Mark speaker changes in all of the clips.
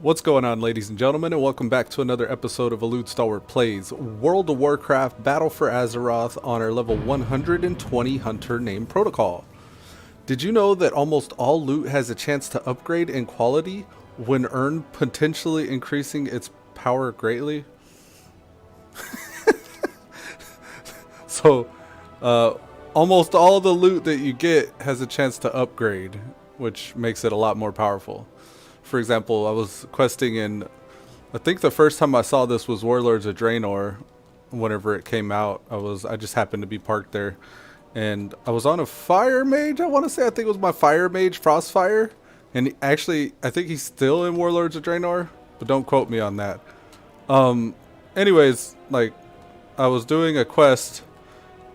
Speaker 1: What's going on, ladies and gentlemen, and welcome back to another episode of Elude Stalwart Plays World of Warcraft Battle for Azeroth on our level 120 hunter named Protocol. Did you know that almost all loot has a chance to upgrade in quality when earned, potentially increasing its power greatly? So, almost all the loot that you get has a chance to upgrade, which makes it a lot more powerful. For example, I was questing in, I think the first time I saw this was Warlords of Draenor. Whenever it came out, I just happened to be parked there, and I was on a fire mage. I want to say, I think it was my fire mage Frostfire, and actually I think he's still in Warlords of Draenor, but don't quote me on that. Anyways, like, I was doing a quest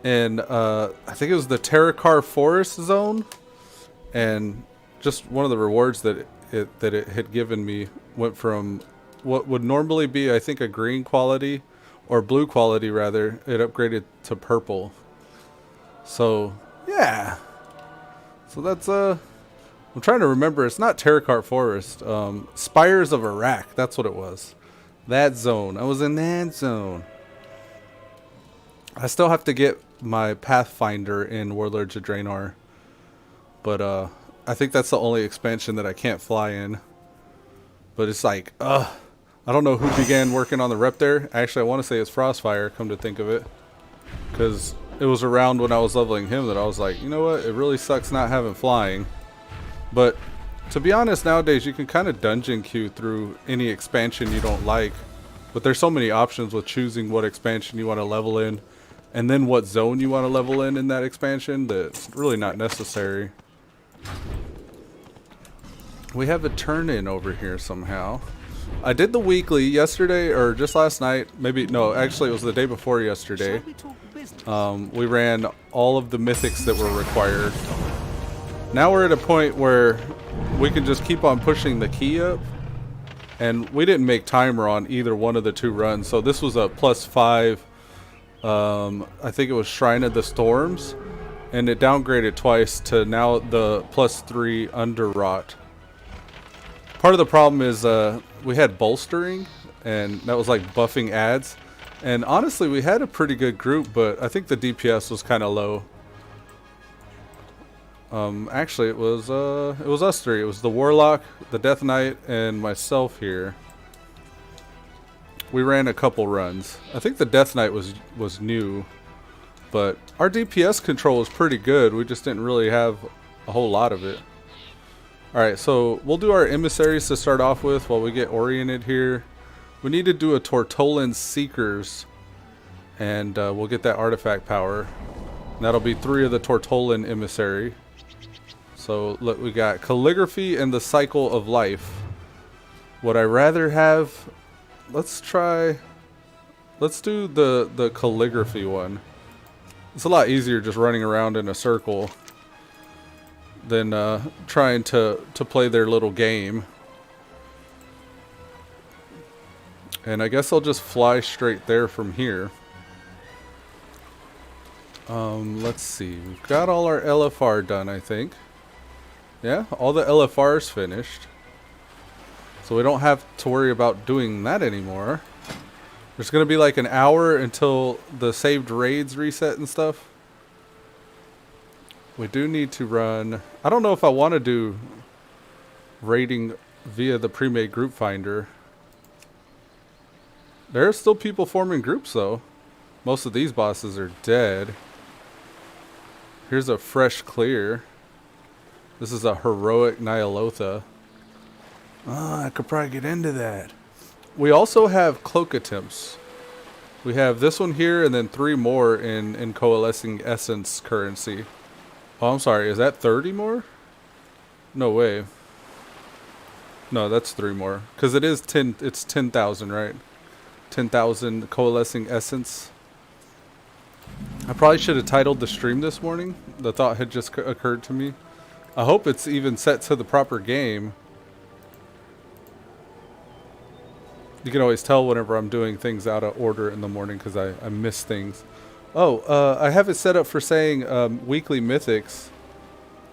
Speaker 1: in I think it was the Terrakar Forest Zone, and just one of the rewards that it had given me went from what would normally be, I think, a green quality or blue quality rather. It upgraded to purple. So yeah, so that's I'm trying to remember. It's not Terrakar Forest. Spires of Iraq, that's what it was. That zone. I was in that zone. I still have to get my Pathfinder in Warlords of Draenor, but I think that's the only expansion that I can't fly in. But it's like, I don't know who began working on the rep there. Actually, I want to say it's Frostfire, come to think of it. Because it was around when I was leveling him that I was like, you know what, it really sucks not having flying. But to be honest, nowadays you can kind of dungeon queue through any expansion you don't like. But there's so many options with choosing what expansion you want to level in, and then what zone you want to level in that expansion, that's really not necessary. We have a turn-in over here somehow. I did the weekly yesterday, or just last night. Maybe, no, actually it was the day before yesterday. We ran all of the mythics that were required. Now we're at a point where we can just keep on pushing the key up. And we didn't make timer on either one of the two runs. So this was a +5, I think it was Shrine of the Storms. And it downgraded twice to now the +3 Underrot. Part of the problem is we had bolstering, and that was like buffing ads. And honestly, we had a pretty good group, but I think the DPS was kind of low. Actually, it was us three. It was the Warlock, the Death Knight, and myself here. We ran a couple runs. I think the Death Knight was new. But our DPS control was pretty good. We just didn't really have a whole lot of it. Alright, so we'll do our Emissaries to start off with while we get oriented here. We need to do a Tortollan Seekers, and we'll get that artifact power. And that'll be 3 of the Tortollan Emissary. So look, we got Calligraphy and the Cycle of Life. Would I rather have... Let's do the Calligraphy one. It's a lot easier just running around in a circle than trying to play their little game. And I guess I'll just fly straight there from here. Let's see. We've got all our LFR done, I think. Yeah, all the LFR's finished. So we don't have to worry about doing that anymore. There's going to be like an hour until the saved raids reset and stuff. We do need to run... I don't know if I want to do raiding via the pre-made group finder. There are still people forming groups though. Most of these bosses are dead. Here's a fresh clear. This is a heroic Nyalotha. I could probably get into that. We also have cloak attempts. We have this one here and then 3 more in Coalescing Essence currency. Oh, I'm sorry. Is that 30 more? No way. No, that's 3 more. Because it is 10. It's 10,000, right? 10,000 Coalescing Essence. I probably should have titled the stream this morning. The thought had just occurred to me. I hope it's even set to the proper game. You can always tell whenever I'm doing things out of order in the morning because I miss things. Oh, I have it set up for saying weekly mythics.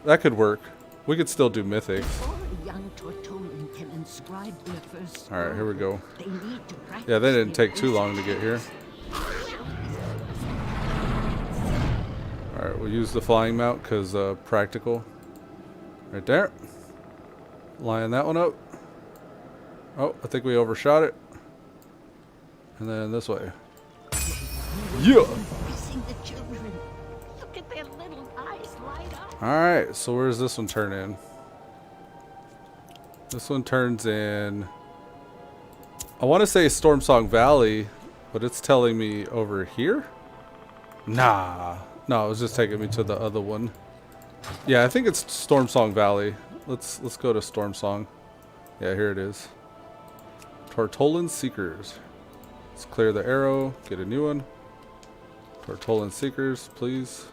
Speaker 1: That could work. We could still do mythics.
Speaker 2: Before a young Tortollan can
Speaker 1: Alright, here we go. Yeah, they didn't take too long to get here. Alright, we'll use the flying mount because practical. Right there. Line that one up. Oh, I think we overshot it. And then this way. Yeah! Alright, so where's this one turn in? This one turns in... I want to say Stormsong Valley, but it's telling me over here? Nah. No, it was just taking me to the other one. Yeah, I think it's Stormsong Valley. Let's go to Stormsong. Yeah, here it is. Tortolan Seekers. Let's clear the arrow, get a new one. Tortolan Seekers, please.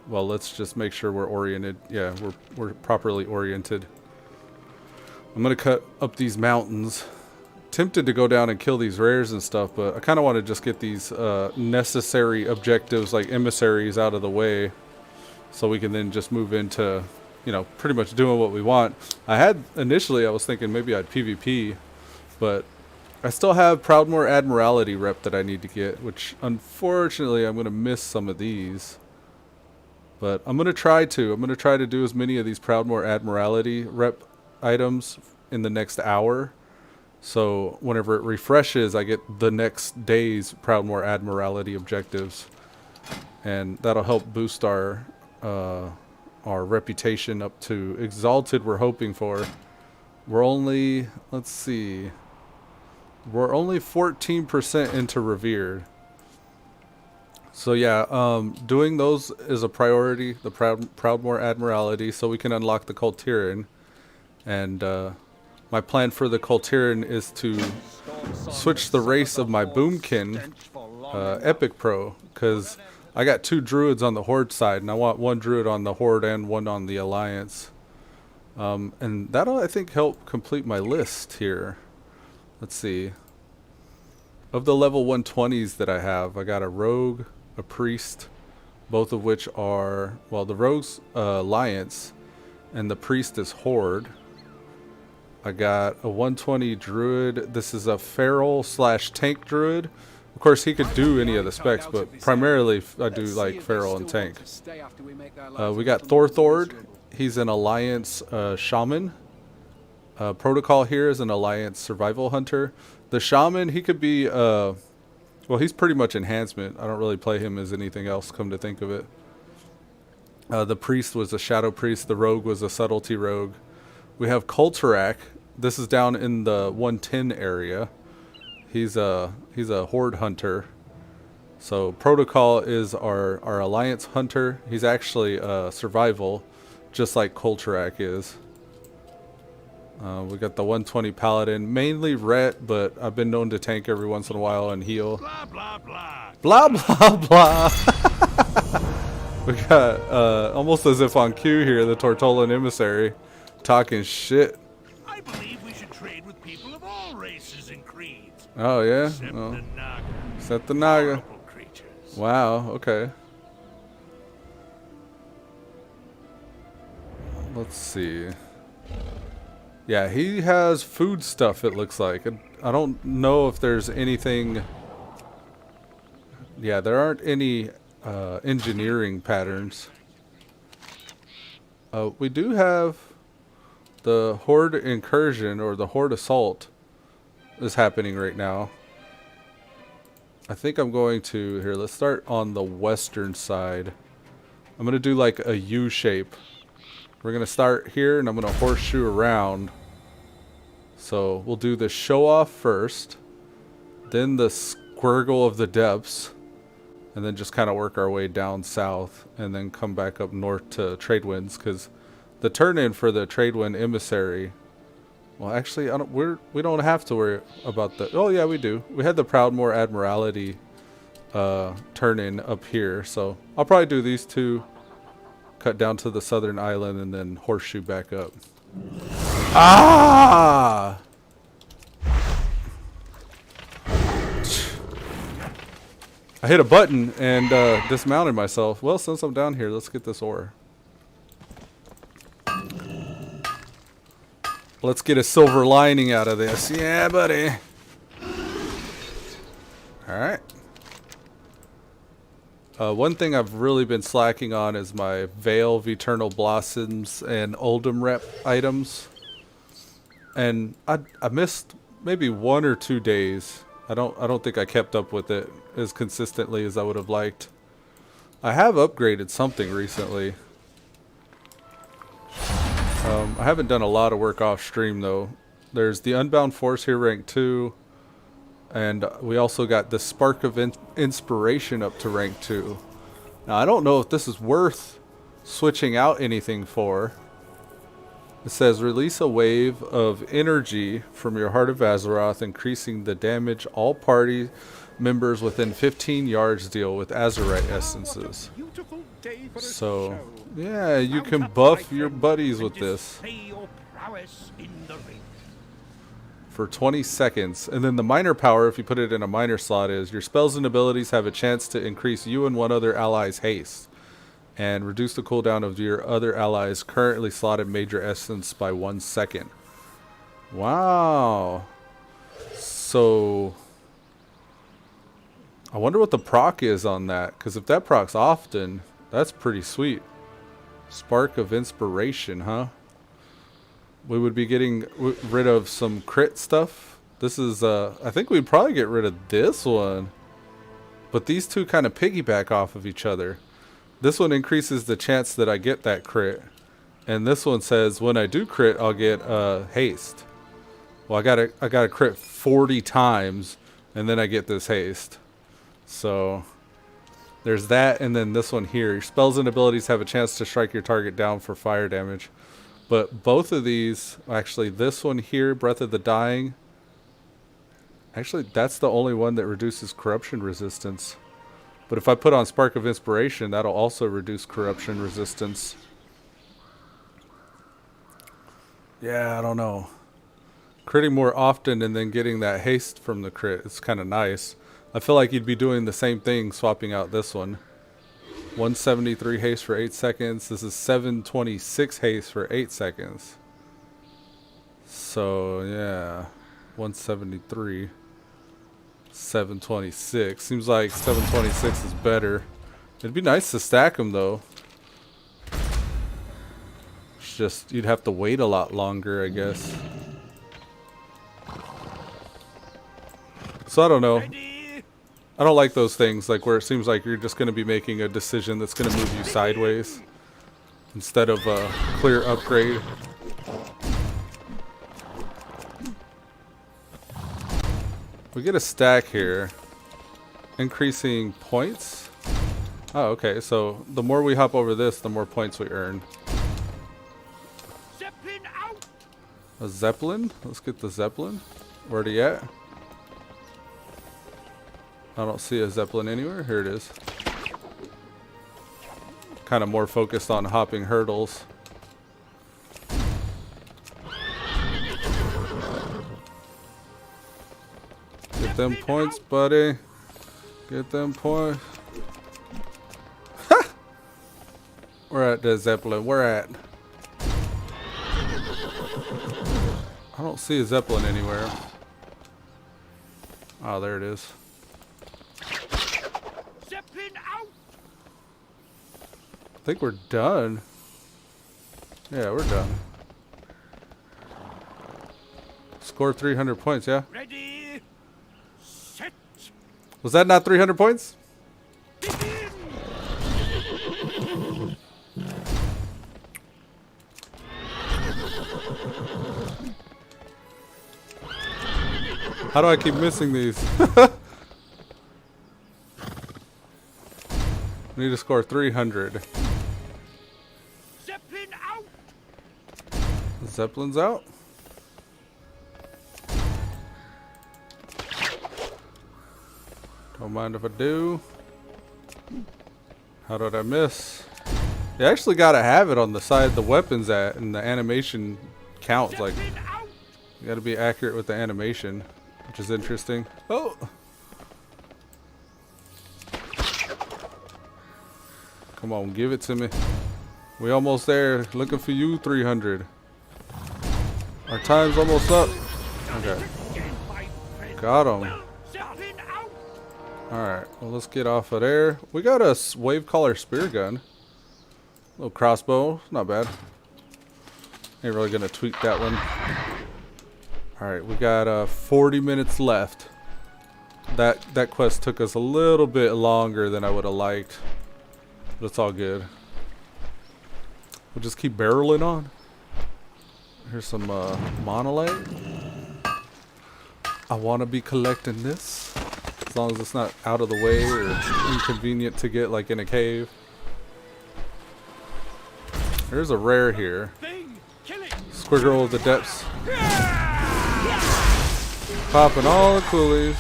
Speaker 1: Well, let's just make sure we're oriented. Yeah, we're properly oriented. I'm gonna cut up these mountains. Tempted to go down and kill these rares and stuff, but I kind of want to just get these necessary objectives like emissaries out of the way, so we can then just move into, you know, pretty much doing what we want. Initially I was thinking maybe I'd PvP, but I still have Proudmoore Admiralty rep that I need to get, which unfortunately I'm gonna miss some of these. But I'm gonna try to do as many of these Proudmoore Admiralty rep items in the next hour. So whenever it refreshes, I get the next day's Proudmoore Admiralty objectives, and that'll help boost our reputation up to Exalted. We're hoping for. We're only, let's see, we're only 14% into Revered. So yeah, doing those is a priority. The Proudmoore Admiralty, so we can unlock the Coltiran, and my plan for the Coltiran is to switch the race of my Boomkin Epic Pro, because I got 2 druids on the Horde side, and I want 1 druid on the Horde and 1 on the Alliance. And that'll, I think, help complete my list here. Let's see. Of the level 120s that I have, I got a Rogue, a Priest, both of which are, well, the Rogue's Alliance, and the Priest is Horde. I got a 120 Druid. This is a Feral / Tank Druid. Of course, he could do any of the specs, but primarily I do like Feral and Tank. We got Thor. He's an Alliance Shaman. Protocol here is an Alliance Survival Hunter. The Shaman, he could be, well, he's pretty much enhancement. I don't really play him as anything else, come to think of it. The Priest was a Shadow Priest. The Rogue was a Subtlety Rogue. We have Coltirak. This is down in the 110 area. He's a Horde Hunter. So Protocol is our Alliance Hunter. He's actually Survival, just like Coltirak is. We got the 120 Paladin, mainly Ret, but I've been known to tank every once in a while and heal. Blah, blah, blah. Blah, blah, blah. We got, almost as if on cue here, the Tortolan Emissary talking shit.
Speaker 2: I believe we should trade with people of all races and creeds.
Speaker 1: Oh, yeah?
Speaker 2: Except
Speaker 1: Oh.
Speaker 2: the Naga.
Speaker 1: Except the Naga.
Speaker 2: Horrible creatures.
Speaker 1: Wow, okay. Let's see. Yeah, he has food stuff, it looks like. I don't know if there's anything... Yeah, there aren't any engineering patterns. We do have the Horde Incursion, or the Horde Assault, is happening right now. I think I'm going to... Here, let's start on the western side. I'm going to do like a U shape. We're going to start here, and I'm going to horseshoe around. So we'll do the show off first, then the Squirgle of the Depths, and then just kind of work our way down south, and then come back up north to Tradewinds, because the turn-in for the Tradewind Emissary, well, actually, we don't have to worry about the... Oh, yeah, we do. We had the Proudmoore Admiralty turn-in up here, so I'll probably do these 2, cut down to the southern island, and then horseshoe back up. Ah! I hit a button and dismounted myself. Well, since I'm down here, let's get this ore. Let's get a silver lining out of this. Yeah, buddy. Alright. One thing I've really been slacking on is my Veil of Eternal Blossoms and Oldham rep items. And I missed maybe 1 or 2 days. I don't think I kept up with it as consistently as I would have liked. I have upgraded something recently. I haven't done a lot of work off stream though. There's the Unbound Force here, rank 2. And we also got the Spark of Inspiration up to rank 2. Now I don't know if this is worth switching out anything for. It says release a wave of energy from your Heart of Azeroth, increasing the damage all party members within 15 yards deal with Azerite essences. So, yeah, you can buff your buddies with this for 20 seconds. And then the minor power, if you put it in a minor slot, is your spells and abilities have a chance to increase you and one other ally's haste and reduce the cooldown of your other ally's currently slotted major essence by 1 second. Wow. So I wonder what the proc is on that, because if that procs often, that's pretty sweet. Spark of Inspiration, huh? We would be getting rid of some crit stuff. This is, I think we'd probably get rid of this one. But these two kind of piggyback off of each other. This one increases the chance that I get that crit. And this one says when I do crit, I'll get haste. Well, I gotta crit 40 times, and then I get this haste. So there's that, and then this one here. Your spells and abilities have a chance to strike your target down for fire damage. But both of these, actually this one here, Breath of the Dying, actually that's the only one that reduces corruption resistance. But if I put on Spark of Inspiration, that'll also reduce corruption resistance. Yeah, I don't know. Critting more often and then getting that haste from the crit is kind of nice. I feel like you'd be doing the same thing swapping out this one. 173 haste for 8 seconds. This is 726 haste for 8 seconds. So, yeah. 173. 726. Seems like 726 is better. It'd be nice to stack them, though. It's just, you'd have to wait a lot longer, I guess. So, I don't know. I don't like those things, like where it seems like you're just going to be making a decision that's going to move you sideways instead of a clear upgrade. We get a stack here, increasing points. Oh, okay, so the more we hop over this, the more points we earn.
Speaker 2: Zeppelin out.
Speaker 1: A Zeppelin? Let's get the Zeppelin. Where'd he at? I don't see a Zeppelin anywhere. Here it is. Kind of more focused on hopping hurdles. Get them points, buddy. Get them points. Ha! We're at the Zeppelin. We're at. I don't see a Zeppelin anywhere. Oh, there it is. I think we're done. Yeah, we're done. Score 300 points, yeah?
Speaker 2: Ready, set.
Speaker 1: Was that not 300 points?
Speaker 2: Begin.
Speaker 1: How do I keep missing these? We need to score 300.
Speaker 2: Zeppelin out.
Speaker 1: Zeppelin's out. Don't mind if I do. How did I miss? You actually gotta have it on the side the weapon's at, and the animation counts. Like, you gotta be accurate with the animation, which is interesting. Oh! Come on, give it to me. We almost there. Looking for you, 300. Our time's almost up. Okay. Got him. Alright, well, let's get off of there. We got a wave caller spear gun. Little crossbow. Not bad. Ain't really gonna tweak that one. Alright, we got 40 minutes left. That quest took us a little bit longer than I would have liked. But it's all good. We'll just keep barreling on. Here's some monolite. I want to be collecting this. As long as it's not out of the way or inconvenient to get like in a cave. There's a rare here. Squirrel of the depths. Popping all the coolies.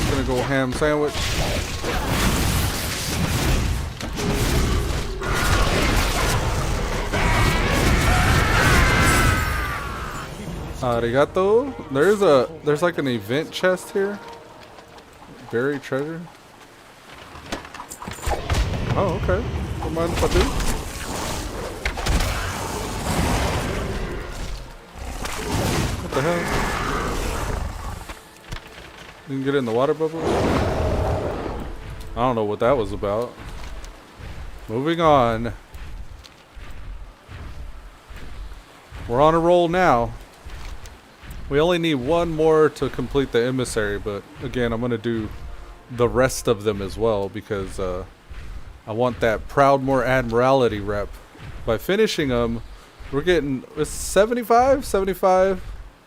Speaker 1: Gonna go ham sandwich. Arigato. There's like an event chest here. Buried treasure. Oh, okay. Don't mind if I do. What the hell? You can get in the water bubble? I don't know what that was about. Moving on. We're on a roll now. We only need one more to complete the emissary, but again, I'm going to do the rest of them as well because I want that Proudmoore Admiralty rep. By finishing them, we're getting 75,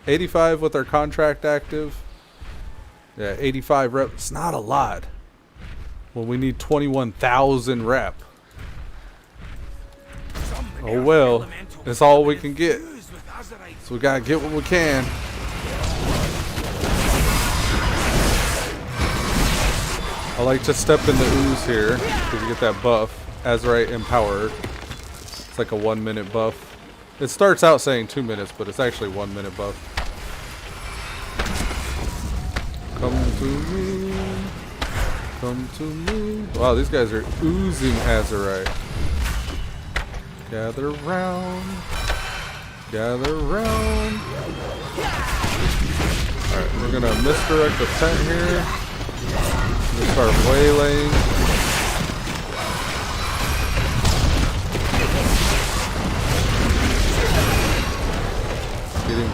Speaker 1: 85 with our contract active. Yeah, 85 rep. It's not a lot. Well, we need 21,000 rep. Oh well, it's all we can get. So we gotta get what we can. I like to step in the ooze here because you get that buff. Azurite Empowered. It's like a 1 minute buff. It starts out saying 2 minutes, but it's actually 1 minute buff. Come to me. Come to me. Wow, these guys are oozing Azurite. Gather round. Gather round. Alright, we're gonna misdirect the tent here. We'll start waylaying.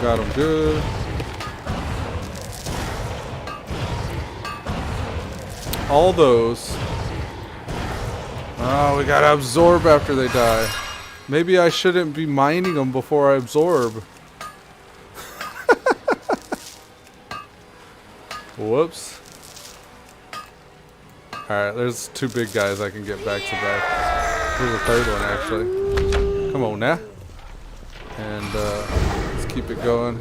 Speaker 1: Got him good. All those. Oh, we gotta absorb after they die. Maybe I shouldn't be mining them before I absorb. Whoops. Alright, there's two big guys I can get back to back. Here's a third one actually. Come on now. And let's keep it going.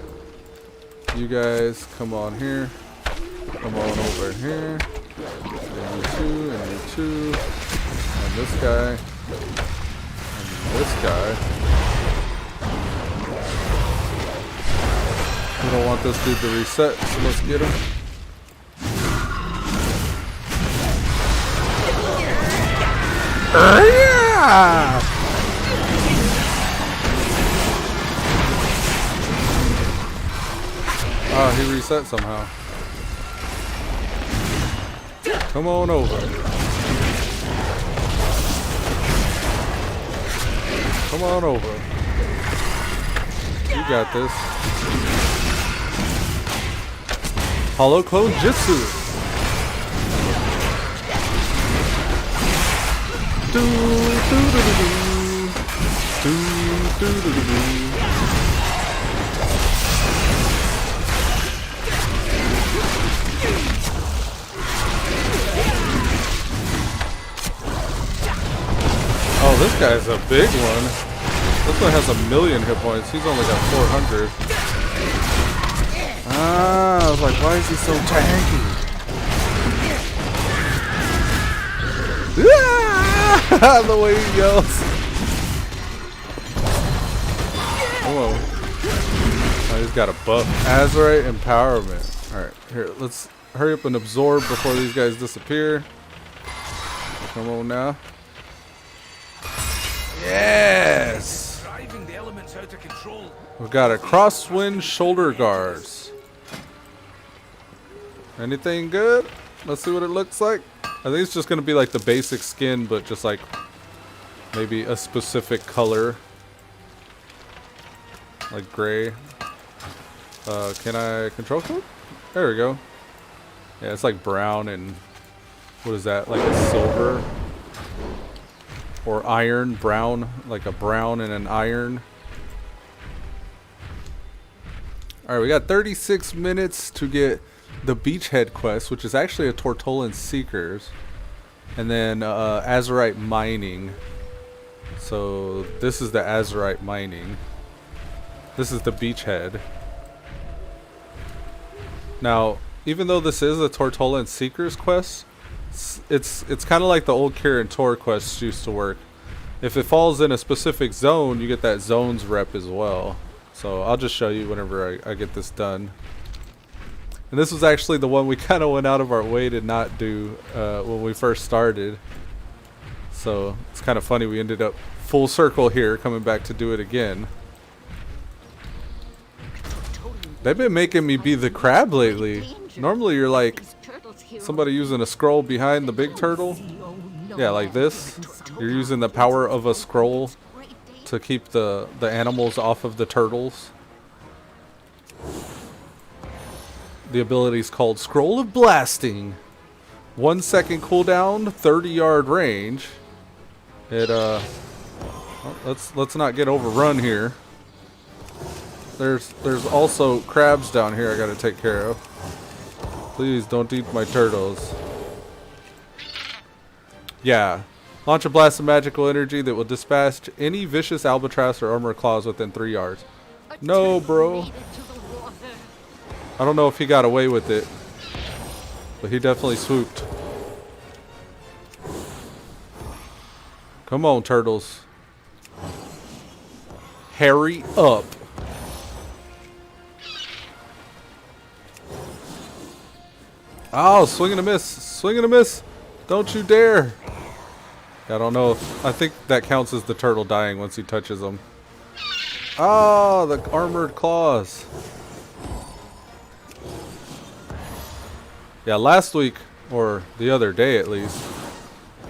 Speaker 1: You guys come on here. Come on over here. And you two, and you two. And this guy. And this guy. We don't want this dude to reset, so let's get him. Yeah! Oh, he reset somehow. Come on over. Come on over. You got this. Hollow Clone Jutsu. Do do do do do do do do do. Oh, this guy's a big one. This one has 1,000,000 hit points. He's only got 400. Ah, I was like, why is he so tanky? Ah! The way he yells. Whoa. Oh, he's got a buff. Azurite Empowerment. Alright, here, let's hurry up and absorb before these guys disappear. Come on now. Yes!
Speaker 2: element's out of control.
Speaker 1: We've got a Crosswind shoulder guards. Anything good? Let's see what it looks like. I think it's just gonna be like the basic skin, but just like maybe a specific color, like gray. Can I control code? There we go. Yeah, it's like brown and what is that? Like a silver or iron brown, like a brown and an iron. All right, we got 36 minutes to get the Beachhead Quest, which is actually a Tortollan Seekers, and then Azurite Mining. So this is the Azurite Mining. This is the Beachhead. Now, even though this is a Tortollan Seekers quest, it's kind of like the old Kira and Tor quests used to work. If it falls in a specific zone, you get that zone's rep as well. So I'll just show you whenever I get this done. And this was actually the one we kind of went out of our way to not do when we first started. So it's kind of funny we ended up full circle here, coming back to do it again. They've been making me be the crab lately. Normally you're like somebody using a scroll behind the big turtle. Yeah, like this. You're using the power of a scroll to keep the animals off of the turtles. The ability is called Scroll of Blasting. 1 second cooldown, 30-yard range. It well, let's not get overrun here. There's also crabs down here I gotta take care of. Please don't eat my turtles. Yeah. Launch a blast of magical energy that will dispatch any vicious albatross or armor claws within 3 yards. No, bro. I don't know if he got away with it, but he definitely swooped. Come on, turtles. Hurry up. Oh, swing and a miss. Swing and a miss. Don't you dare. I don't know if... I think that counts as the turtle dying once he touches them. Oh, the armored claws. Yeah, last week, or the other day at least,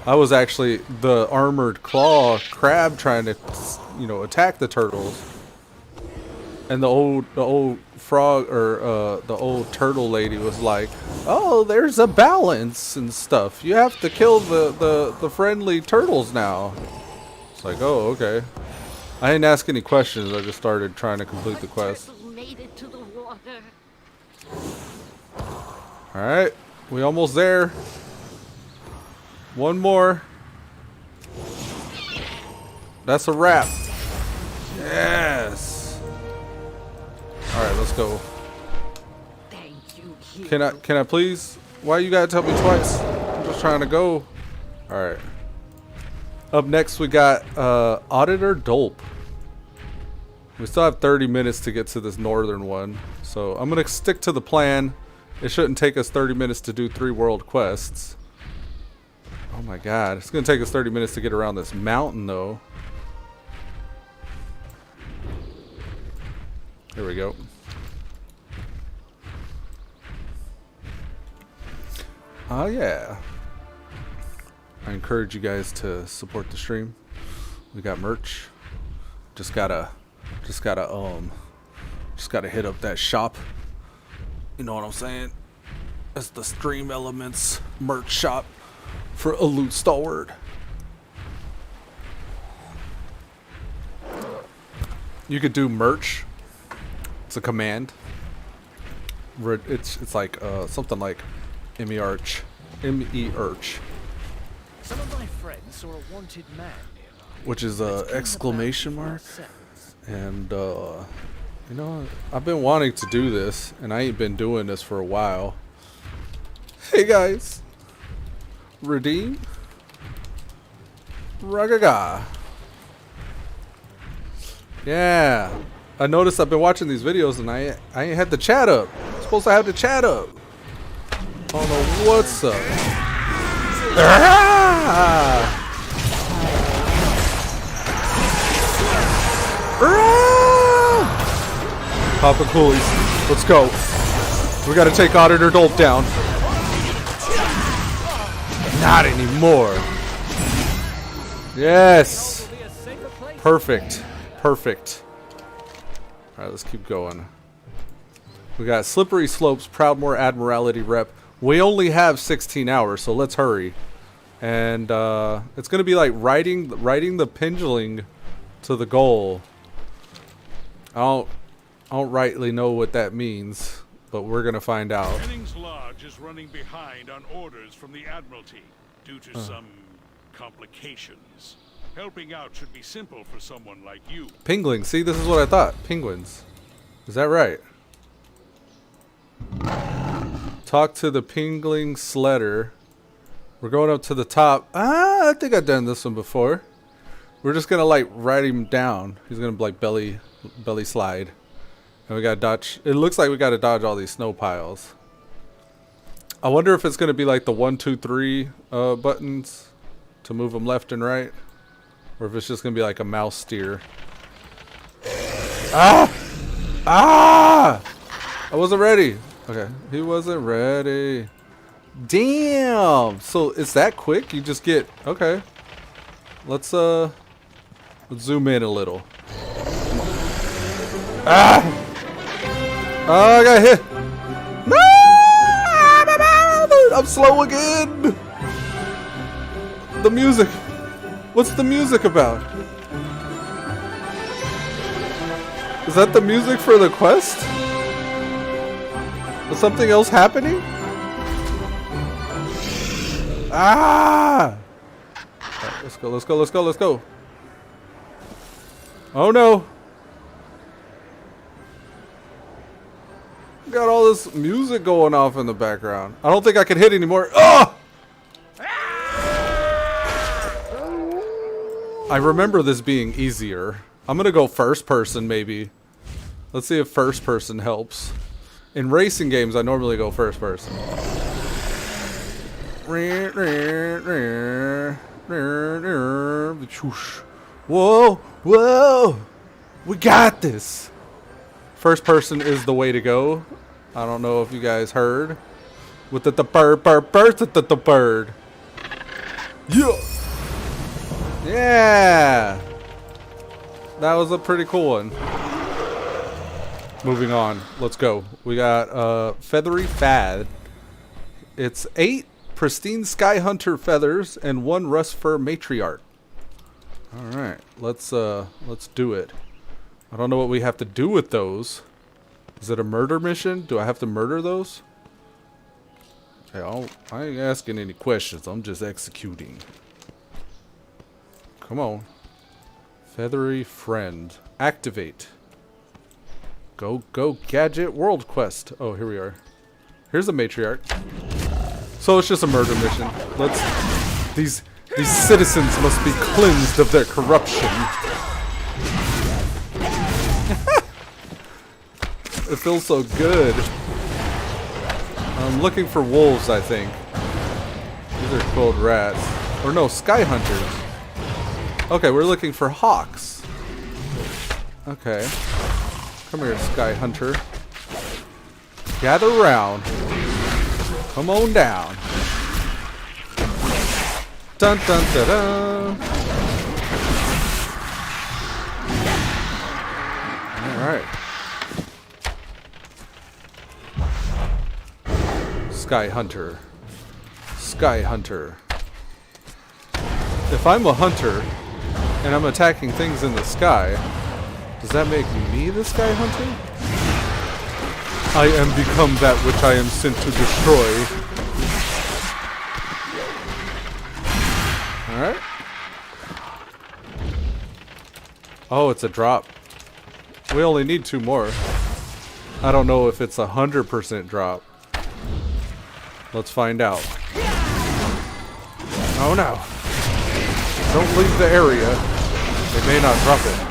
Speaker 1: I was actually the armored claw crab trying to, you know, attack the turtles. And the old frog, or the old turtle lady was like, oh, there's a balance and stuff. You have to kill the friendly turtles now. It's like, oh, okay. I didn't ask any questions. I just started trying to complete the quest. Alright, we almost there. One more. That's a wrap. Yes. Alright, let's go. Can I please? Why you gotta tell me twice? I'm just trying to go. Alright. Up next we got Auditor Dolp. We still have 30 minutes to get to this northern one. So I'm gonna stick to the plan. It shouldn't take us 30 minutes to do 3 world quests. Oh my god. It's gonna take us 30 minutes to get around this mountain though. Here we go. Oh yeah. I encourage you guys to support the stream. We got merch. Just gotta hit up that shop. You know what I'm saying? That's the Stream Elements merch shop for Elude Stalwart. You could do merch. It's a command. It's like something like Matriarch. Matriarch.
Speaker 2: Some of my friends saw a wanted man nearby.
Speaker 1: Which is a exclamation mark. And you know, I've been wanting to do this, and I ain't been doing this for a while. Hey guys, redeem, ragaga. Yeah, I noticed I've been watching these videos, and I ain't had the chat up. I'm supposed to have the chat up. I don't know what's up. Ah! Popping coolies. Let's go. We gotta take Auditor Dolt down. Not anymore. Yes. Perfect. Perfect. Alright, let's keep going. We got Slippery Slopes, Proudmoore Admiralty Rep. We only have 16 hours, so let's hurry. And it's gonna be like riding the pendulum to the goal. I don't rightly know what that means, but we're gonna find out.
Speaker 2: Jennings Lodge is running behind on orders from the Admiralty due to some complications. Helping out should be simple for someone like you.
Speaker 1: Penguins. See, this is what I thought. Penguins. Is that right? Talk to the Pingling Sledder. We're going up to the top. I think I've done this one before. We're just gonna like ride him down. He's gonna like belly slide. And we gotta dodge. It looks like we gotta dodge all these snow piles. I wonder if it's gonna be like the 1, 2, 3 buttons to move them left and right. Or if it's just gonna be like a mouse steer. Ah! Ah! I wasn't ready. Okay, he wasn't ready. Damn! So it's that quick? You just get okay. Let's zoom in a little. Ah! Oh, I got hit. No! I'm slow again. The music. What's the music about? Is that the music for the quest? Is something else happening? Ah! Right, let's go, let's go, let's go, let's go. Oh no. Got all this music going off in the background. I don't think I can hit anymore. Oh! I remember this being easier. I'm gonna go first person maybe. Let's see if first person helps. In racing games, I normally go first person. Whoa, whoa, we got this. First person is the way to go. I don't know if you guys heard. With the bird. Yeah. Yeah. That was a pretty cool one. Moving on. Let's go. We got Feathery Fad. It's 8 pristine Sky Hunter feathers and 1 rust fur matriarch. All right. Let's do it. I don't know what we have to do with those. Is it a murder mission? Do I have to murder those? Okay, I ain't asking any questions. I'm just executing. Come on. Feathery Friend. Activate. Go, Gadget World Quest. Oh, here we are. Here's a matriarch. So it's just a murder mission. These citizens must be cleansed of their corruption. It feels so good. I'm looking for wolves, I think. These are cold rats. Or no, sky hunters. Okay, we're looking for hawks. Okay. Come here, Sky Hunter. Gather round. Come on down. Dun dun dun dun. Alright. Sky Hunter. Sky Hunter. If I'm a hunter and I'm attacking things in the sky, does that make me the Sky Hunter? I am become that which I am sent to destroy. Alright. Oh, it's a drop. We only need 2 more. I don't know if it's 100% drop. Let's find out. Oh no. Don't leave the area. They may not drop it.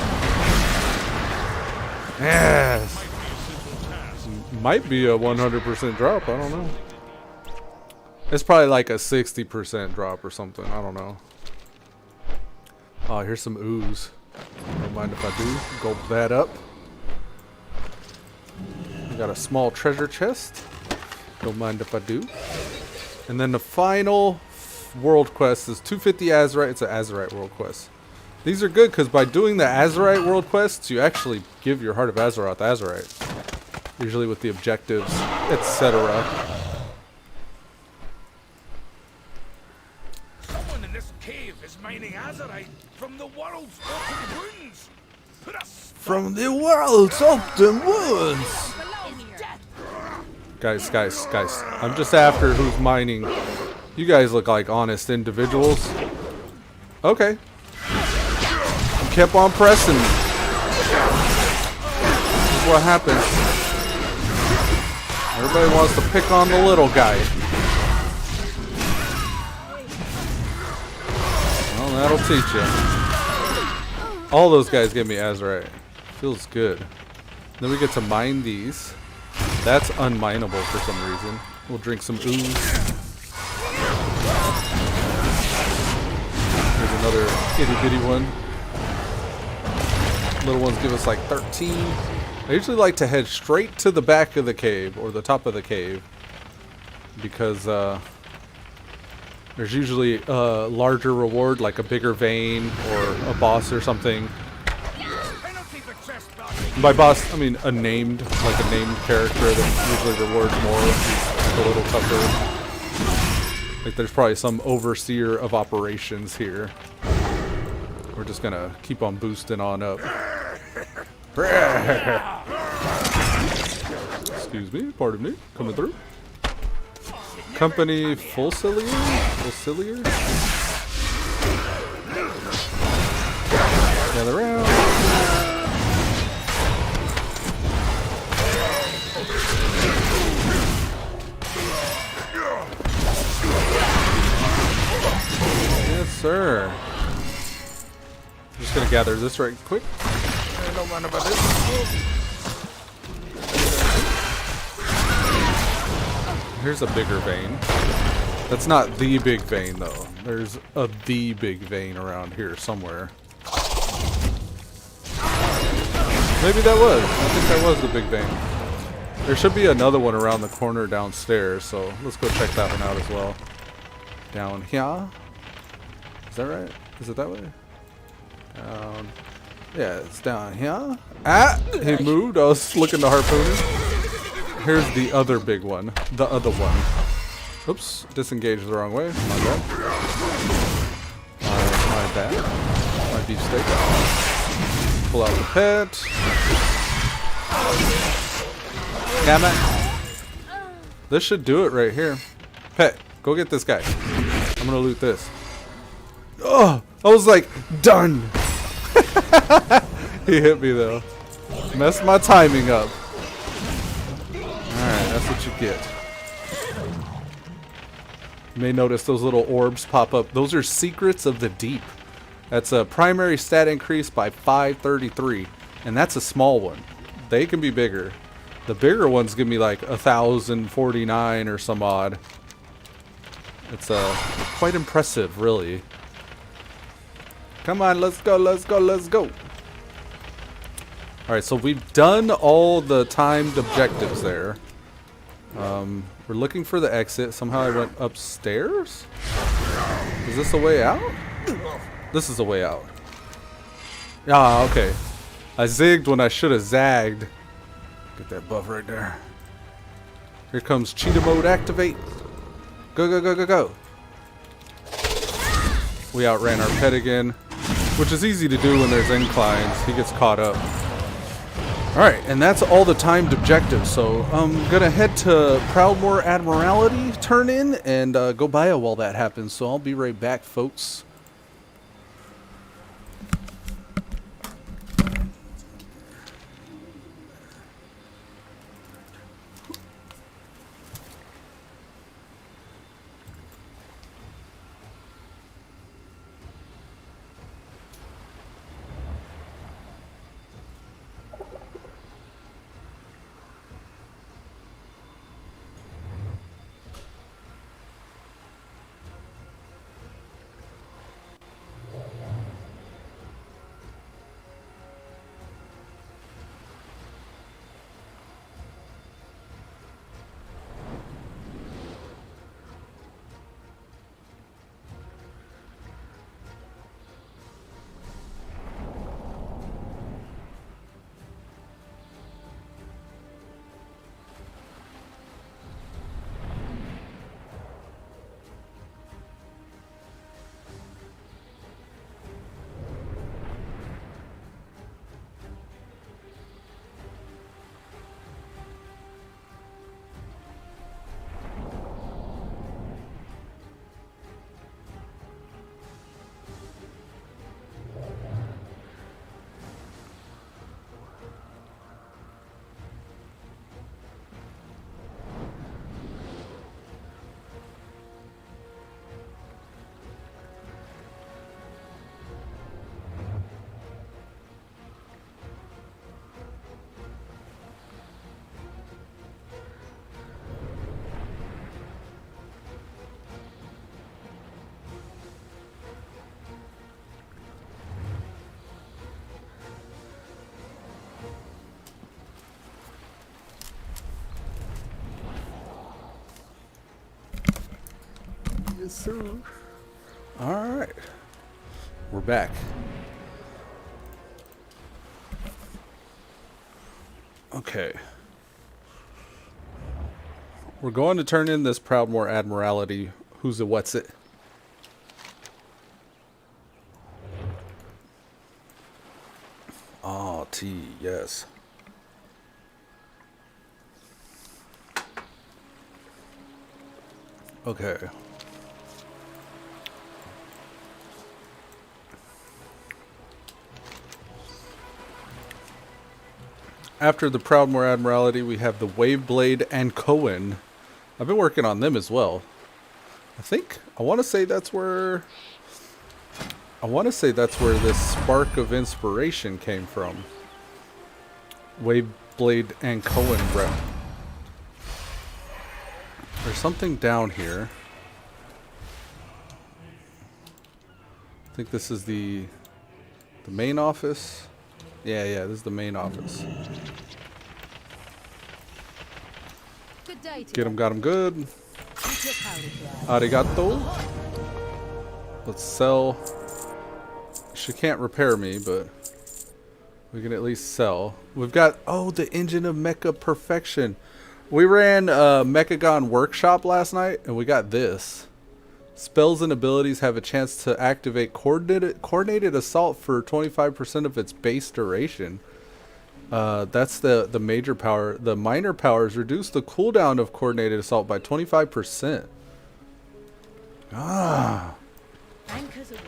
Speaker 1: Yes. Might be a 100% drop. I don't know. It's probably like a 60% drop or something. I don't know. Oh, here's some ooze. Don't mind if I do. Gulp that up. Got a small treasure chest. Don't mind if I do. And then the final world quest is 250 Azurite. It's an Azurite world quest. These are good because by doing the Azurite world quests, you actually give your Heart of Azeroth Azurite. Usually with the objectives, etc.
Speaker 3: Someone in this cave is mining azurite from the world's open wounds. Put a stop.
Speaker 1: From the world's open woods! Guys, I'm just after who's mining. You guys look like honest individuals. Okay. Kept on pressing. This is what happens. Everybody wants to pick on the little guy. Well, that'll teach you. All those guys give me Azurite. Feels good. Then we get to mine these. That's unmineable for some reason. We'll drink some ooze. Here's another itty bitty one. Little ones give us like 13. I usually like to head straight to the back of the cave or the top of the cave because there's usually a larger reward, like a bigger vein or a boss or something. By boss, I mean a named character that usually rewards more. It's a little tougher. Like there's probably some overseer of operations here. We're just gonna keep on boosting on up. Excuse me, pardon me, coming through. Company Fulcillier? Gather around. Yes, sir. I'm just gonna gather this right quick. I don't mind about this. Here's a bigger vein. That's not the big vein though. There's the big vein around here somewhere. Maybe that was. I think that was the big vein. There should be another one around the corner downstairs, so let's go check that one out as well. Down here. Is that right? Is it that way? Yeah, it's down here. Ah! He moved. I was looking to harpoon him. Here's the other big one. The other one. Oops. Disengaged the wrong way. My bad. My bad. My beefsteak. Pull out the pet. Damn it. This should do it right here. Pet, go get this guy. I'm gonna loot this. Oh! I was like, done! He hit me though. Messed my timing up. Alright, that's what you get. You may notice those little orbs pop up. Those are secrets of the deep. That's a primary stat increase by 533. And that's a small one. They can be bigger. The bigger ones give me like 1,049 or some odd. It's quite impressive, really. Come on, let's go, let's go, let's go. Alright, so we've done all the timed objectives there. We're looking for the exit. Somehow I went upstairs? Is this a way out? This is a way out. Ah, okay. I zigged when I should have zagged. Get that buff right there. Here comes cheetah mode activate. Go, go, go, go, go. We outran our pet again, which is easy to do when there's inclines. He gets caught up. Alright, and that's all the timed objectives. So I'm going to head to Proudmoore Admiralty, turn in, and go bio while that happens. So I'll be right back, folks.
Speaker 4: sir.
Speaker 1: Alright. We're back. Okay. We're going to turn in this Proudmoore Admiralty. Who's a what's it? Oh, T, yes. Okay. After the Proudmoore Admiralty, we have the Waveblade and Cohen. I've been working on them as well. I want to say that's where this spark of inspiration came from. Waveblade and Cohen rep. There's something down here. I think this is the main office. Yeah, this is the main office.
Speaker 4: Good day to
Speaker 1: Get him, got him good. Arigato. Let's sell. She can't repair me, but we can at least sell. We've got, the Engine of Mecha Perfection. We ran Mechagon Workshop last night, and we got this. Spells and abilities have a chance to activate coordinated assault for 25% of its base duration. That's the major power. The minor powers reduce the cooldown of coordinated assault by 25%.
Speaker 4: Anchors away.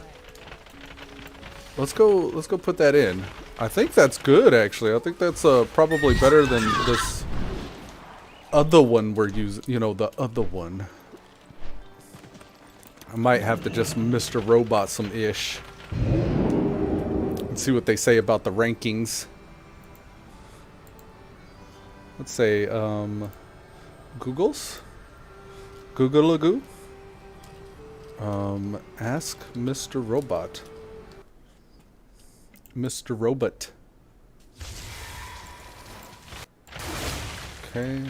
Speaker 1: Let's go put that in. I think that's good, actually. I think that's probably better than this other one we're using. You know, the other one. I might have to just Mr. Robot some ish. Let's see what they say about the rankings. Let's say, Googles? Google-a-goo? Ask Mr. Robot. Mr. Robot. Okay.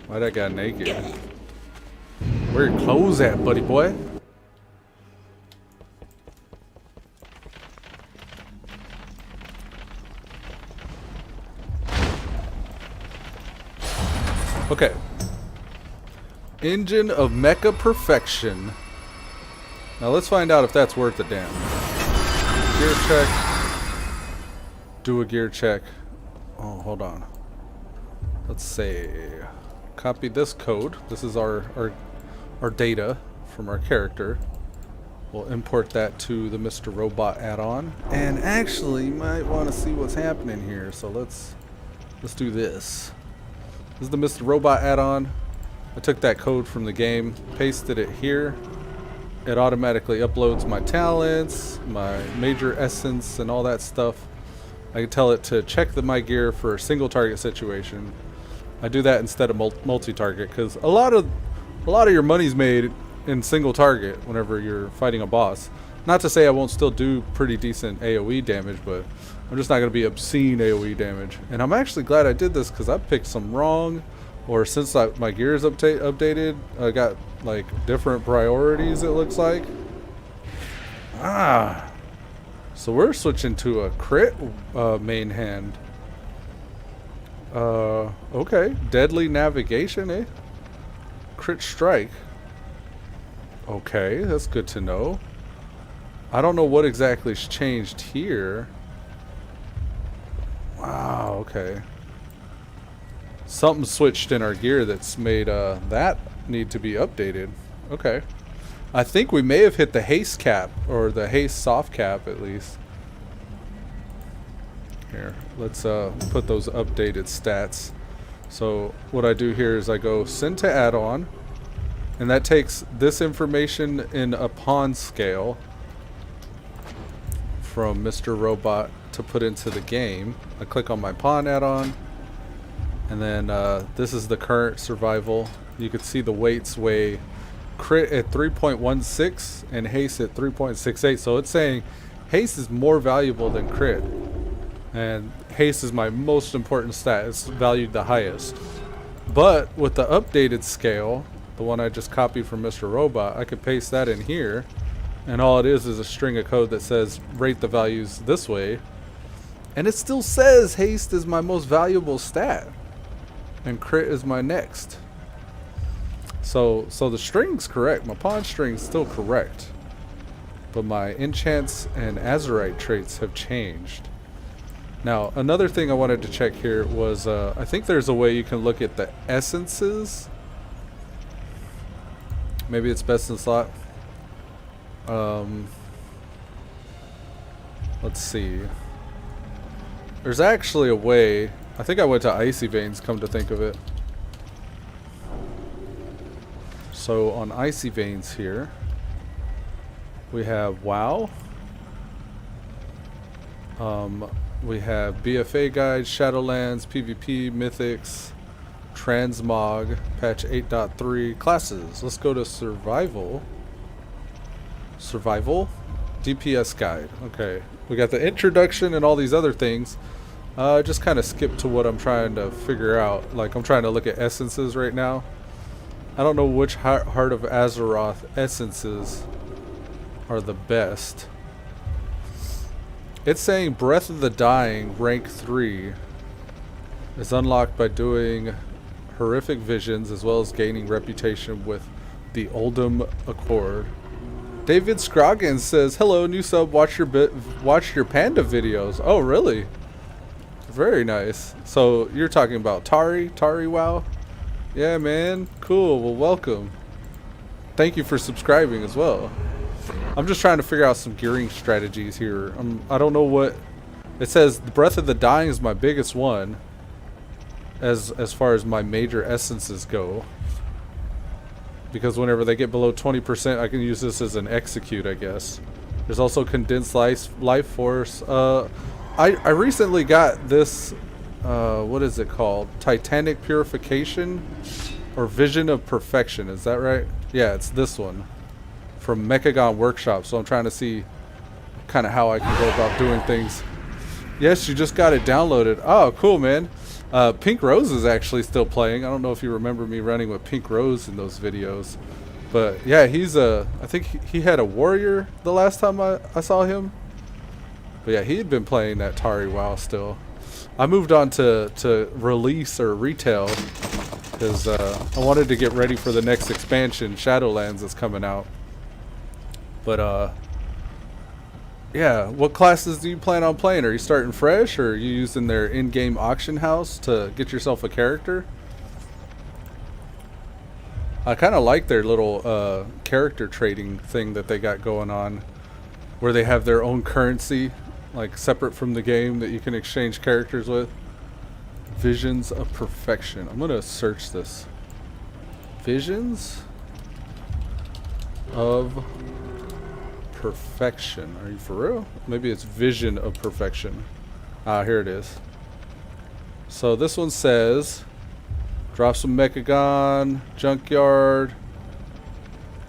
Speaker 1: Why'd I got naked? Where your clothes at, buddy boy? Okay. Engine of Mecha Perfection. Now let's find out if that's worth a damn. Gear check. Do a gear check. Oh, hold on. Let's say copy this code. This is our data from our character. We'll import that to the Mr. Robot add-on. And actually, you might want to see what's happening here. So let's do this. This is the Mr. Robot add-on. I took that code from the game, pasted it here. It automatically uploads my talents, my major essence, and all that stuff. I can tell it to check my gear for a single target situation. I do that instead of multi-target because a lot of your money's made in single target whenever you're fighting a boss. Not to say I won't still do pretty decent AoE damage, but I'm just not going to be obscene AoE damage. And I'm actually glad I did this because I picked some wrong, or since my gear is updated, I got like different priorities, it looks like. So we're switching to a crit main hand. Okay. Deadly navigation, eh? Crit strike. Okay, that's good to know. I don't know what exactly's changed here. Wow, okay. Something switched in our gear that's made that need to be updated. Okay. I think we may have hit the haste cap, or the haste soft cap at least. Here, let's put those updated stats. So what I do here is I go send to add-on, and that takes this information in a pawn scale from Mr. Robot to put into the game. I click on my pawn add-on, and then this is the current survival. You can see the weights weigh crit at 3.16 and haste at 3.68. So it's saying haste is more valuable than crit. And haste is my most important stat. It's valued the highest. But with the updated scale, the one I just copied from Mr. Robot, I could paste that in here, and all it is a string of code that says rate the values this way, and it still says haste is my most valuable stat, and crit is my next. So the string's correct. My pawn string's still correct, but my enchants and Azurite traits have changed. Now, another thing I wanted to check here was, I think there's a way you can look at the essences. Maybe it's best in slot. Let's see. There's actually a way. I think I went to Icy Veins, come to think of it. So on Icy Veins here, we have WoW. We have BFA Guide, Shadowlands, PvP, Mythics, Transmog, patch 8.3, classes. Let's go to Survival. Survival, DPS Guide. Okay, we got the introduction and all these other things. Just kind of skip to what I'm trying to figure out. Like, I'm trying to look at essences right now. I don't know which Heart of Azeroth essences are the best. It's saying Breath of the Dying, rank 3, is unlocked by doing horrific visions as well as gaining reputation with the Oldham Accord. David Scroggins says, hello, new sub, watch your panda videos. Oh, really? Very nice. So you're talking about Tari WoW? Yeah, man. Cool. Well, welcome. Thank you for subscribing as well. I'm just trying to figure out some gearing strategies here. I don't know what it says. The Breath of the Dying is my biggest one as far as my major essences go, because whenever they get below 20% I can use this as an execute, I guess. There's also Condensed Life Force. I recently got this, what is it called? Titanic Purification or Vision of Perfection, is that right? Yeah, it's this one from Mechagon Workshop, so I'm trying to see kind of how I can go about doing things. Yes, you just got it downloaded. Oh, cool, man. Pink Rose is actually still playing. I don't know if you remember me running with Pink Rose in those videos, but yeah, he's I think he had a warrior the last time I saw him. But yeah, he had been playing that Tari WoW still. I moved on to release or retail because I wanted to get ready for the next expansion, Shadowlands, that's coming out. But yeah, what classes do you plan on playing? Are you starting fresh, or are you using their in-game auction house to get yourself a character? I kind of like their little character trading thing that they got going on, where they have their own currency, like separate from the game, that you can exchange characters with. Visions of Perfection. I'm gonna search this. Visions of Perfection. Are you for real? Maybe it's Vision of Perfection. Ah, here it is. So this one says drop some Mechagon, Junkyard.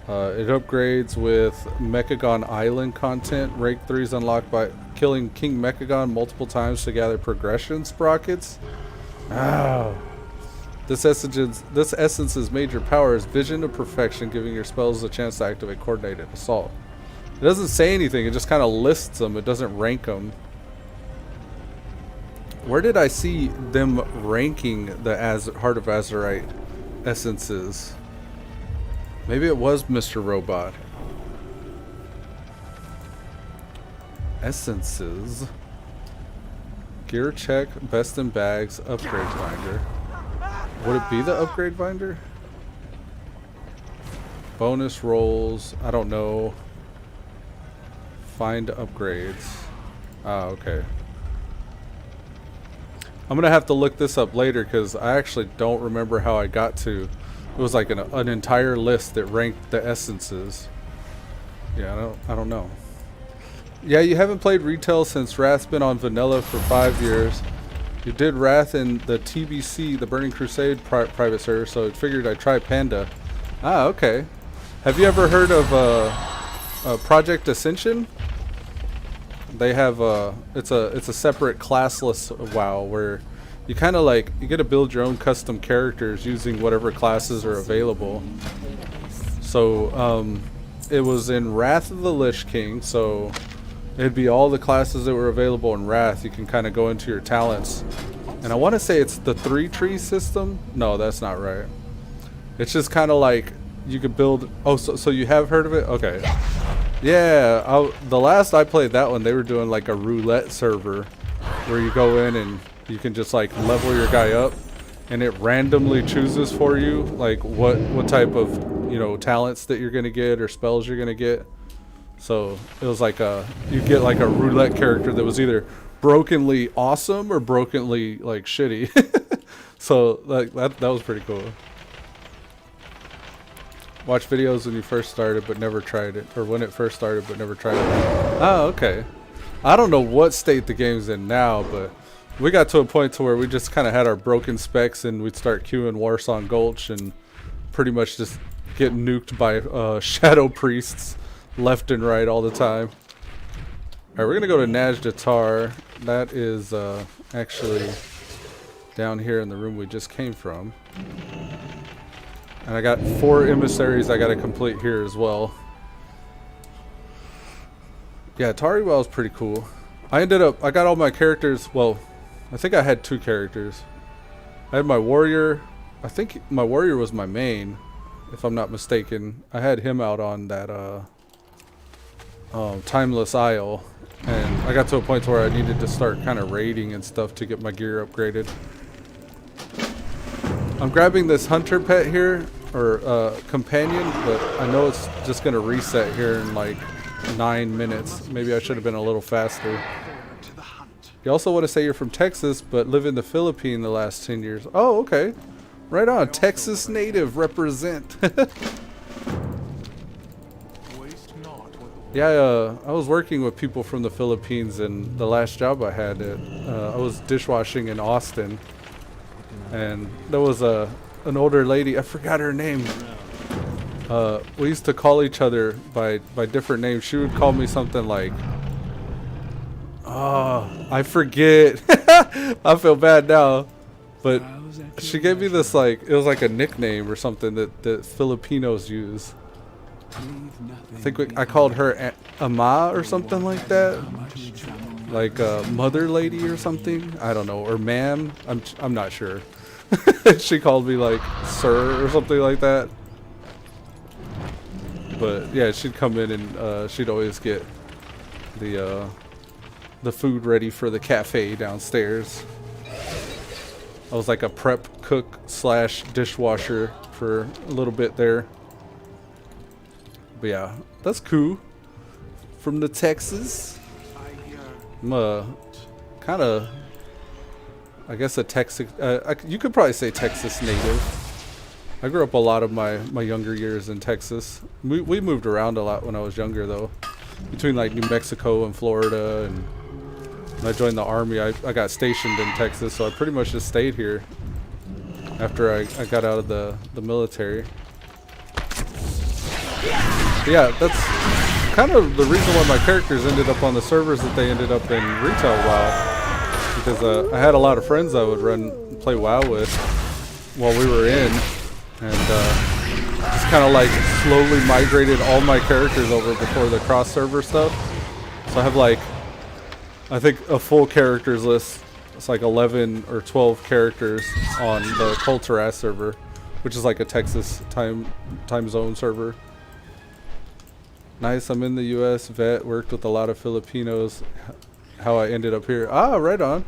Speaker 1: It upgrades with Mechagon Island content. Rank 3 is unlocked by killing King Mechagon multiple times to gather progression sprockets. Oh. This essence's major power is Vision of Perfection, giving your spells a chance to activate Coordinated Assault. It doesn't say anything, it just kind of lists them, it doesn't rank them. Where did I see them ranking the Heart of Azurite essences? Maybe it was Mr. Robot. Essences. Gear check, best in bags, upgrade binder. Would it be the upgrade binder? Bonus rolls, I don't know. Find upgrades. Ah, okay. I'm gonna have to look this up later because I actually don't remember how I got to. It was like an entire list that ranked the essences. Yeah, I don't know. Yeah, you haven't played retail since Wrath's been on vanilla for 5 years. You did Wrath in the TBC, the Burning Crusade private server, so I figured I'd try Panda. Ah, okay. Have you ever heard of Project Ascension? They have it's a separate classless WoW where you kind of like, you get to build your own custom characters using whatever classes are available. So it was in Wrath of the Lich King, so it'd be all the classes that were available in Wrath. You can kind of go into your talents. And I want to say it's the 3-tree system. No, that's not right. It's just kind of like you could build. Oh, so you have heard of it? Okay. Yeah, the last I played that one, they were doing like a roulette server where you go in and you can just like level your guy up, and it randomly chooses for you like what type of, you know, talents that you're gonna get or spells you're gonna get. So it was like you get like a roulette character that was either brokenly awesome or brokenly like shitty. So like that was pretty cool. Watch videos when you first started but never tried it, or when it first started but never tried it. Oh, okay. I don't know what state the game's in now, but we got to a point to where we just kind of had our broken specs and we'd start queuing Warsong Gulch and pretty much just get nuked by shadow priests left and right all the time. Alright, we're gonna go to Najdatar. That is actually down here in the room we just came from. And I got 4 emissaries I gotta complete here as well. Yeah, Tariwell is pretty cool. I got all my characters. Well, I think I had 2 characters. I had my warrior. I think my warrior was my main, if I'm not mistaken. I had him out on that Timeless Isle, and I got to a point where I needed to start kind of raiding and stuff to get my gear upgraded. I'm grabbing this hunter pet here, or companion, but I know it's just gonna reset here in like 9 minutes. Maybe I should have been a little faster. You also want to say you're from Texas, but live in the Philippines the last 10 years. Oh, okay. Right on. Texas native represent. Yeah, I was working with people from the Philippines, and the last job I had, I was dishwashing in Austin, and there was an older lady. I forgot her name. We used to call each other by different names. She would call me something like, oh, I forget. I feel bad now, but she gave me this like, it was like a nickname or something that Filipinos use. I think I called her Ama or something like that, like mother lady or something. I don't know, or ma'am. I'm not sure. She called me like sir or something like that. But yeah, she'd come in and she'd always get the food ready for the cafe downstairs. I was like a prep cook / dishwasher for a little bit there. But yeah, that's cool. From the Texas. I'm kind of, I guess, a Texas. You could probably say Texas native. I grew up a lot of my younger years in Texas. We moved around a lot when I was younger, though, between like New Mexico and Florida. And when I joined the army, I got stationed in Texas, so I pretty much just stayed here after I got out of the military. Yeah, that's kind of the reason why my characters ended up on the servers that they ended up in retail WoW, because I had a lot of friends I would play WoW with while we were in, and just kind of like slowly migrated all my characters over before the cross server stuff. So I have like, I think a full characters list. It's like 11 or 12 characters on the Culturas server, which is like a Texas time zone server. Nice, I'm in the U.S. vet, worked with a lot of Filipinos. How I ended up here. Ah, right on.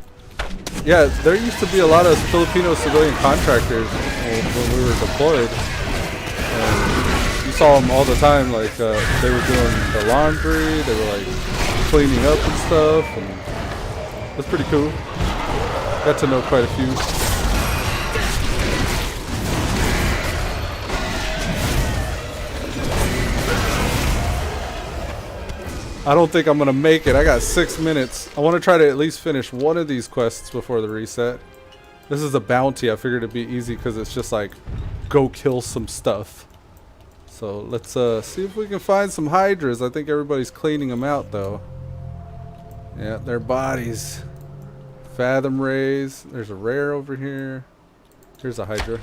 Speaker 1: Yeah, there used to be a lot of Filipino civilian contractors when we were deployed. And you saw them all the time, like they were doing the laundry, they were like cleaning up and stuff, and that's pretty cool. Got to know quite a few. I don't think I'm gonna make it. I got 6 minutes. I want to try to at least finish one of these quests before the reset. This is a bounty. I figured it'd be easy because it's just like, go kill some stuff. So let's see if we can find some hydras. I think everybody's cleaning them out though. Yeah, their bodies. Fathom Rays. There's a rare over here. Here's a Hydra.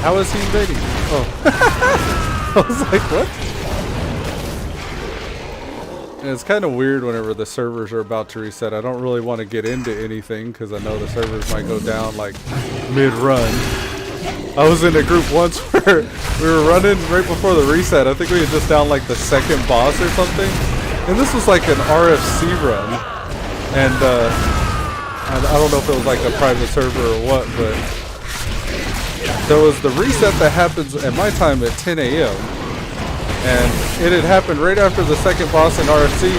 Speaker 1: How is he invading? Oh. I was like, what? And it's kind of weird whenever the servers are about to reset. I don't really want to get into anything because I know the servers might go down like mid-run. I was in a group once where we were running right before the reset. I think we had just down like the second boss or something. And this was like an RFC run. And I don't know if it was like a private server or what, but there was the reset that happens at my time at 10 a.m. And it had happened right after the second boss in RFC.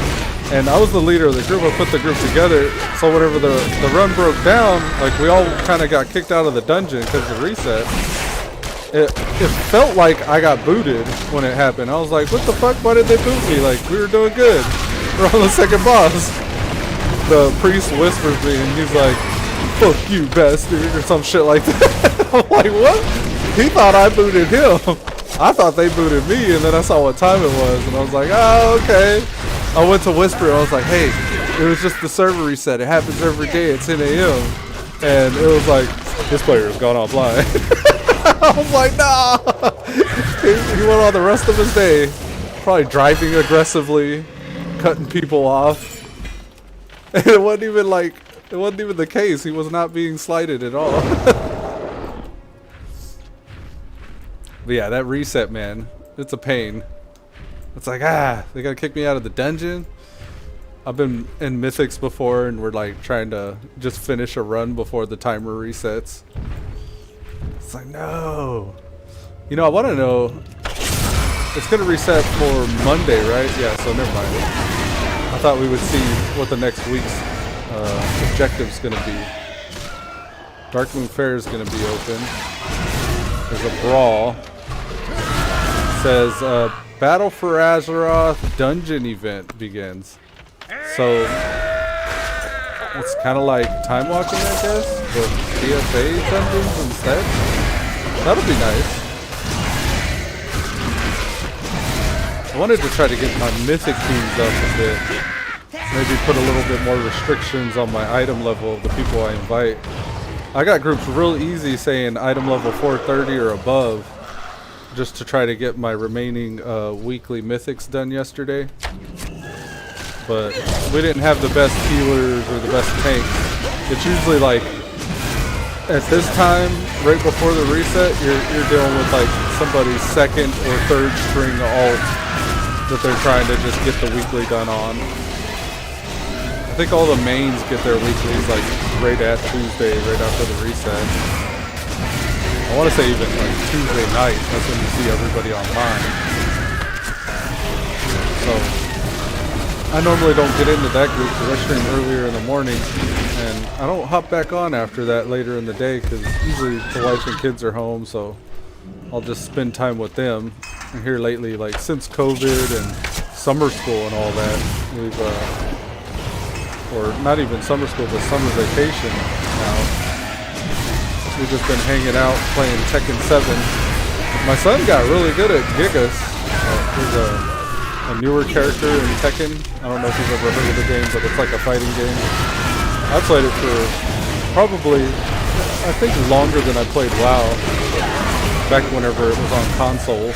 Speaker 1: And I was the leader of the group. I put the group together. So whenever the run broke down, like we all kind of got kicked out of the dungeon because of the reset. It felt like I got booted when it happened. I was like, what the fuck? Why did they boot me? Like, we were doing good. We're on the second boss. The priest whispers me and he's like, fuck you, bastard, or some shit like that. I'm like, what? He thought I booted him. I thought they booted me, and then I saw what time it was, and I was like, oh, okay. I went to whisper, and I was like, hey, it was just the server reset. It happens every day at 10 a.m. And it was like, this player has gone offline. I was like, nah. He went on the rest of his day, probably driving aggressively, cutting people off. And it wasn't even the case. He was not being slighted at all. But yeah, that reset, man, it's a pain. It's like, they gotta kick me out of the dungeon. I've been in Mythics before, and we're like trying to just finish a run before the timer resets. It's like, no. You know, I want to know. It's gonna reset for Monday, right? Yeah, so never mind. I thought we would see what the next week's objective's gonna be. Darkmoon Fair is gonna be open. There's a brawl. It says Battle for Azeroth dungeon event begins. So it's kind of like time walking, I guess, but BFA dungeons instead. That'll be nice. I wanted to try to get my mythic teams up a bit. Maybe put a little bit more restrictions on my item level of the people I invite. I got groups real easy saying item level 430 or above, just to try to get my remaining weekly mythics done yesterday. But we didn't have the best healers or the best tanks. It's usually like at this time, right before the reset, you're dealing with like somebody's second or third string ult that they're trying to just get the weekly done on. I think all the mains get their weeklies like right at Tuesday, right after the reset. I want to say even like Tuesday night, that's when you see everybody online. So I normally don't get into that group because I stream earlier in the morning, and I don't hop back on after that later in the day because usually the wife and kids are home, so I'll just spend time with them. And here lately, like since COVID and summer school and all that, we've or not even summer school, but summer vacation now. We've just been hanging out playing Tekken 7. My son got really good at Gigas. He's a newer character in Tekken. I don't know if you've ever heard of the game, but it's like a fighting game. I played it for probably, I think, longer than I played WoW. Back whenever it was on console.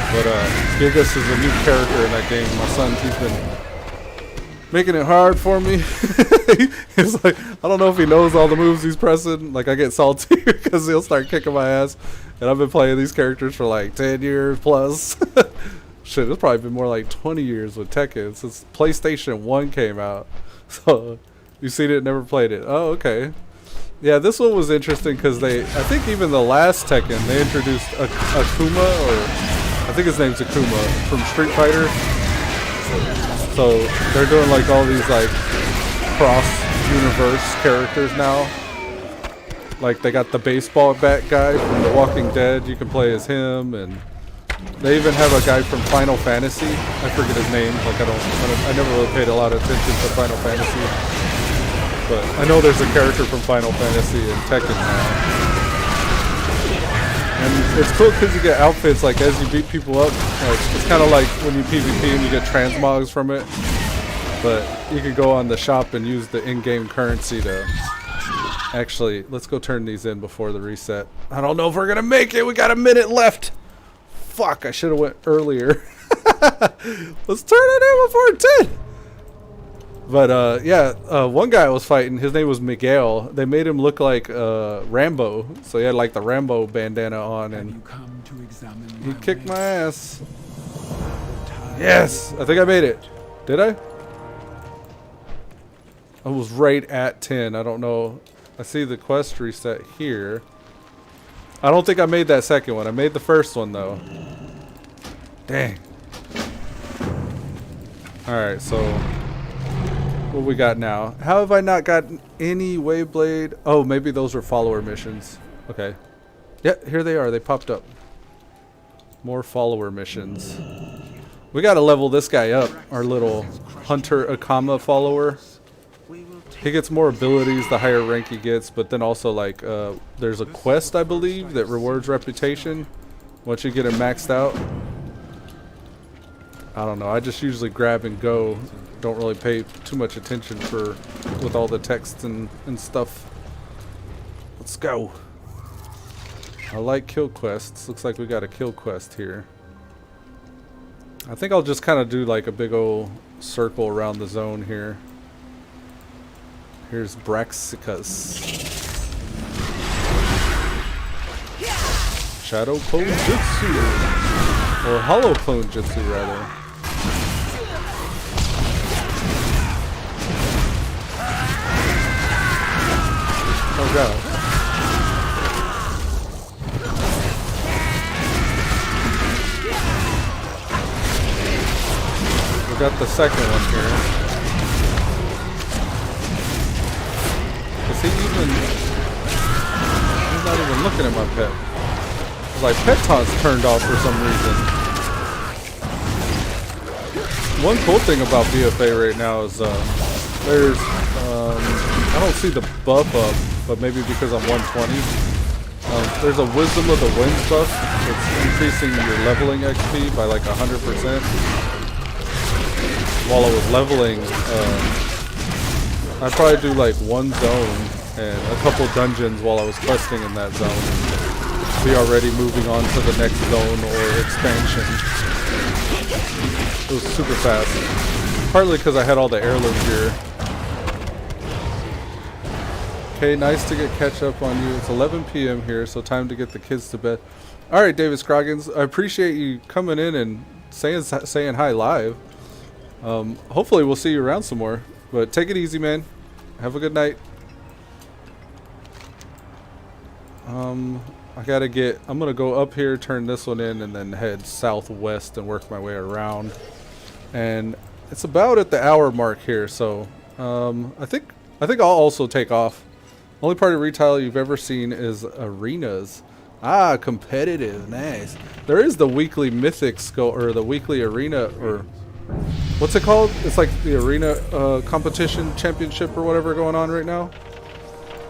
Speaker 1: But Gigas is a new character in that game. My son, he's been making it hard for me. It's like, I don't know if he knows all the moves he's pressing. Like, I get salty because he'll start kicking my ass. And I've been playing these characters for like 10 years plus. Shit, it's probably been more like 20 years with Tekken since PlayStation 1 came out. So, you've seen it, never played it. Oh, okay. Yeah, this one was interesting because I think even the last Tekken, they introduced Akuma, or I think his name's Akuma, from Street Fighter. So they're doing like all these like cross-universe characters now. Like they got the baseball bat guy from The Walking Dead, you can play as him, and they even have a guy from Final Fantasy. I forget his name. Like I never really paid a lot of attention to Final Fantasy, but I know there's a character from Final Fantasy in Tekken now. And it's cool because you get outfits like as you beat people up. Like, it's kind of like when you PvP and you get transmogs from it. But you can go on the shop and use the in-game currency to actually... Let's go turn these in before the reset. I don't know if we're going to make it. We got a minute left. Fuck, I should have went earlier. Let's turn it in before 10. But yeah, one guy I was fighting, his name was Miguel. They made him look like Rambo. So he had like the Rambo bandana on and he kicked my ass. Yes, I think I made it. Did I? I was right at 10. I don't know. I see the quest reset here. I don't think I made that second one. I made the first one though. Dang. Alright, so what we got now? How have I not gotten any Wayblade? Oh, maybe those were follower missions. Okay. Yeah, here they are. They popped up. More follower missions. We gotta level this guy up. Our little Hunter Akama follower. He gets more abilities the higher rank he gets, but then also like there's a quest I believe that rewards reputation once you get him maxed out. I don't know, I just usually grab and go. Don't really pay too much attention with all the text and stuff. Let's go. I like kill quests. Looks like we got a kill quest here. I think I'll just kind of do like a big old circle around the zone here. Here's Braxicus. Shadow Clone Jutsu. Or Hollow Clone Jutsu, rather. Oh god. We got the second one here. He's not even looking at my pet. It's like pet taunts turned off for some reason. One cool thing about BFA right now is there's I don't see the buff up, but maybe because I'm 120. There's a Wisdom of the Winds buff. It's increasing your leveling XP by like 100%. While I was leveling, I'd probably do like one zone and a couple dungeons while I was questing in that zone and be already moving on to the next zone or expansion. It was super fast. Partly because I had all the heirloom gear. Okay, nice to get catch up on you. It's 11 p.m. here, so time to get the kids to bed. Alright, David Scroggins, I appreciate you coming in and saying hi live. Hopefully we'll see you around some more. But take it easy, man. Have a good night. I'm gonna go up here, turn this one in, and then head southwest and work my way around. And it's about at the hour mark here, so I think I'll also take off. Only part of retail you've ever seen is arenas. Ah, competitive, nice. There is the weekly Mythics or the weekly arena, or what's it called? It's like the arena competition championship or whatever going on right now,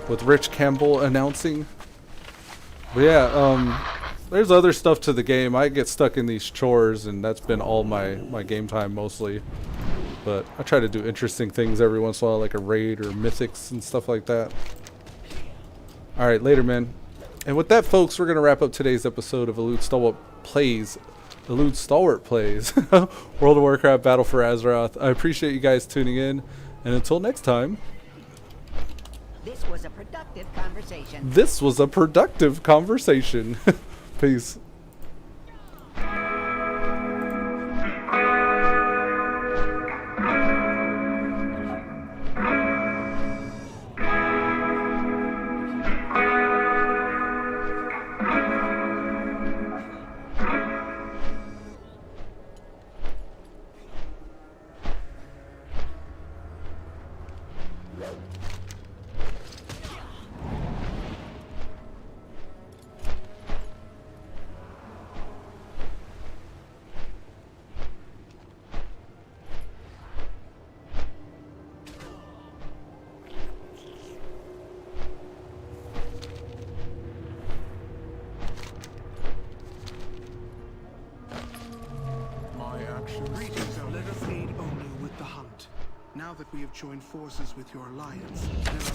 Speaker 1: with Rich Campbell announcing. But yeah, there's other stuff to the game. I get stuck in these chores, and that's been all my game time mostly. But I try to do interesting things every once in a while, like a raid or mythics and stuff like that. Alright, later, man. And with that, folks, we're going to wrap up today's episode of Elude Stalwart Plays. Elude Stalwart Plays. World of Warcraft Battle for Azeroth. I appreciate you guys tuning in. And until next time.
Speaker 5: This was a productive conversation.
Speaker 1: This was a productive conversation. Peace.
Speaker 6: that we have joined forces with your alliance and are